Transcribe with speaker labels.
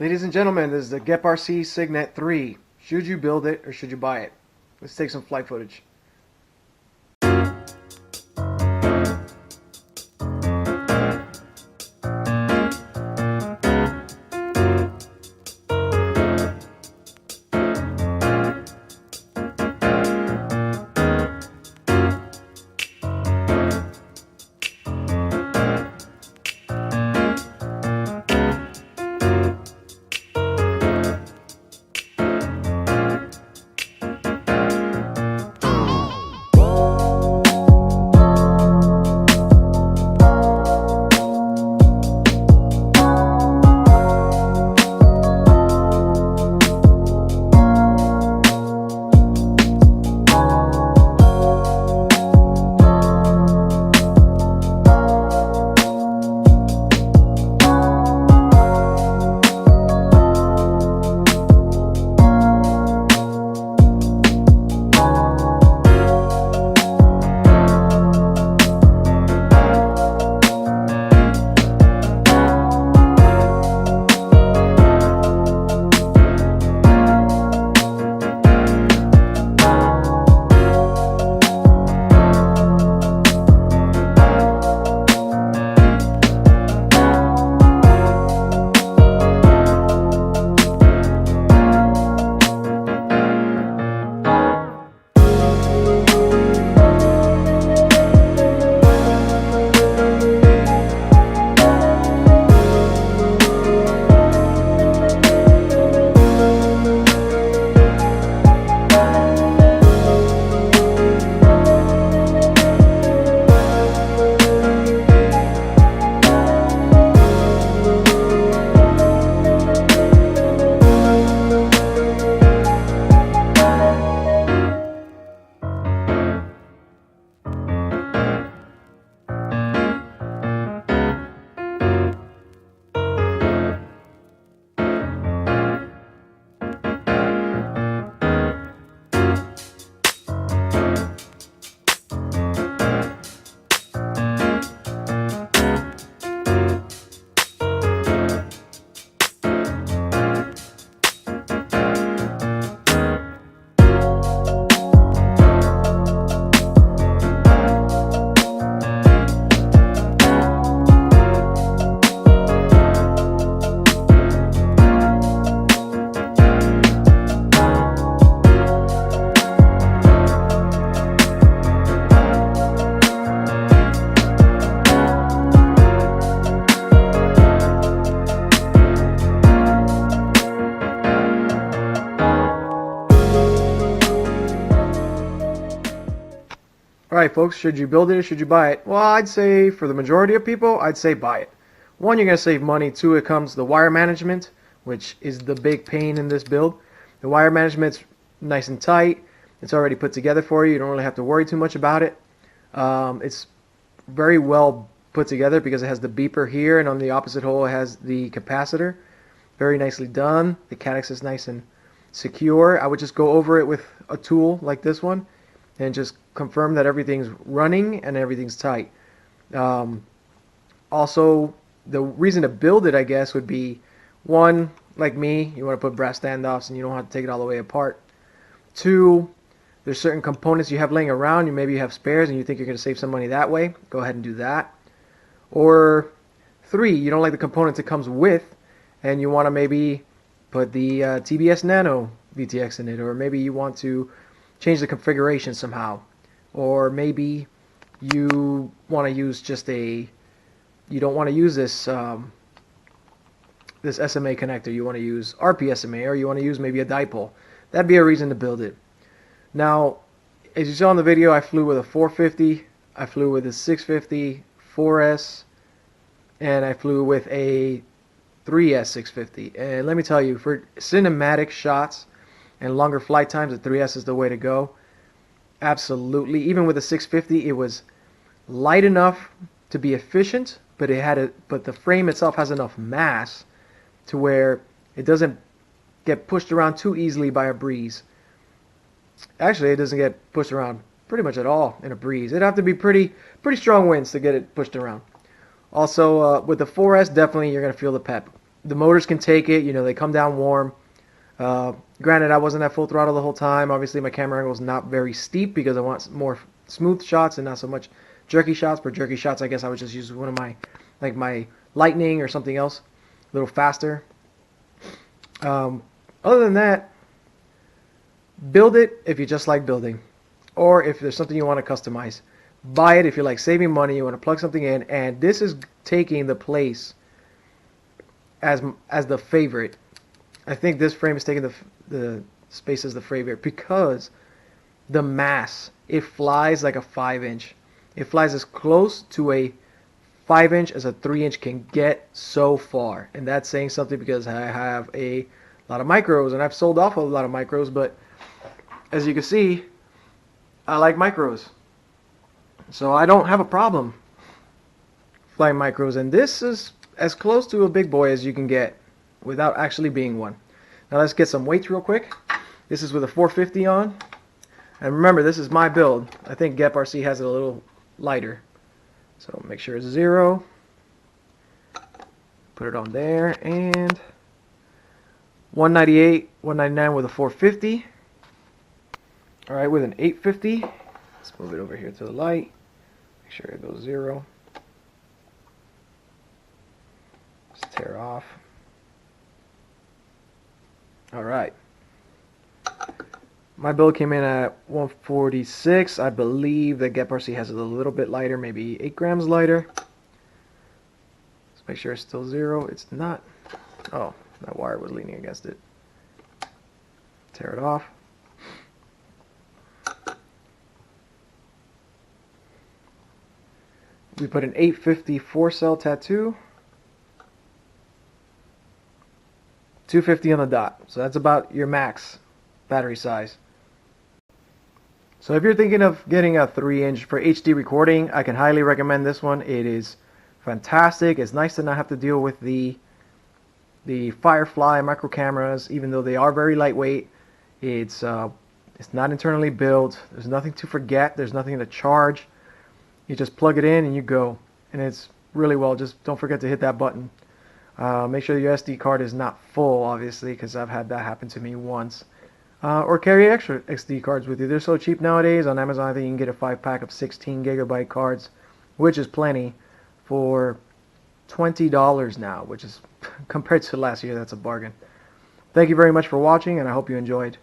Speaker 1: Ladies and gentlemen, this is the Gep-Rc Cygnet 3. Should you build it or should you buy it? Let's take some flight footage. Alright folks, should you build it or should you buy it? Well, I'd say for the majority of people, I'd say buy it. One, you're going to save money. Two, it comes the wire management, which is the big pain in this build. The wire management's nice and tight. It's already put together for you. You don't really have to worry too much about it. It's very well put together because it has the beeper here, and on the opposite hole it has the capacitor. Very nicely done. The cadex is nice and secure. I would just go over it with a tool like this one and just confirm that everything's running and everything's tight. Also, the reason to build it, I guess, would be, one, like me, you want to put brass standoffs and you don't have to take it all the way apart. Two, there's certain components you have laying around, maybe you have spares and you think you're going to save some money that way, go ahead and do that. Or three, you don't like the components it comes with and you want to maybe put the TBS Nano VTX in it, or maybe you want to change the configuration somehow, or maybe you want to use just you don't want to use this this SMA connector, you want to use RPSMA, or you want to use maybe a dipole. That'd be a reason to build it. Now, as you saw in the video, I flew with a 450, I flew with a 650, 4S, and I flew with a 3S 650. And let me tell you, for cinematic shots and longer flight times, the 3S is the way to go. Absolutely. Even with the 650, it was light enough to be efficient, but but the frame itself has enough mass to where it doesn't get pushed around too easily by a breeze. Actually, it doesn't get pushed around pretty much at all in a breeze. It'd have to be pretty strong winds to get it pushed around. Also, with the 4S, definitely you're going to feel the pep. the motors can take it. You know, they come down warm. Granted, I wasn't at full throttle the whole time. Obviously, my camera angle is not very steep because I want more smooth shots and not so much jerky shots. For jerky shots, I guess I would just use one of my, like my Lightning or something else, a little faster. Other than that, build it if you just like building, or if there's something you want to customize. Buy it if you like saving money, you want to plug something in, and this is taking the place as the favorite. I think this frame is taking the space as the favorite because the mass, it flies like a 5-inch. It flies as close to a 5-inch as a 3-inch can get so far, and that's saying something because I have a lot of micros, and I've sold off a lot of micros, but as you can see, I like micros. So I don't have a problem flying micros, and this is as close to a big boy as you can get without actually being one. Now let's get some weights real quick. This is with a 450 on, and remember, this is my build. I think Gep-Rc has it a little lighter, so make sure it's 0. Put it on there, and 198, 199 with a 450. All right, with an 850. Let's move it over here to the light. Make sure it goes 0. Let's tear off. All right. My build came in at 146. I believe that Gep-Rc has it a little bit lighter, maybe 8 grams lighter. Let's make sure it's still 0. It's not. Oh, that wire was leaning against it. Tear it off. We put an 850 4-cell tattoo. 250 on the dot. So that's about your max battery size. So if you're thinking of getting a 3-inch for HD recording, I can highly recommend this one. It is fantastic. It's nice to not have to deal with the Firefly micro cameras, even though they are very lightweight. It's not internally built. There's nothing to forget. There's nothing to charge. You just plug it in and you go, and it's really well. Just don't forget to hit that button. Make sure your SD card is not full, obviously, because I've had that happen to me once. Or carry extra SD cards with you. They're so cheap nowadays. On Amazon, I think you can get a 5-pack of 16 gigabyte cards, which is plenty, for $20 now, which is, compared to last year, that's a bargain. Thank you very much for watching, and I hope you enjoyed.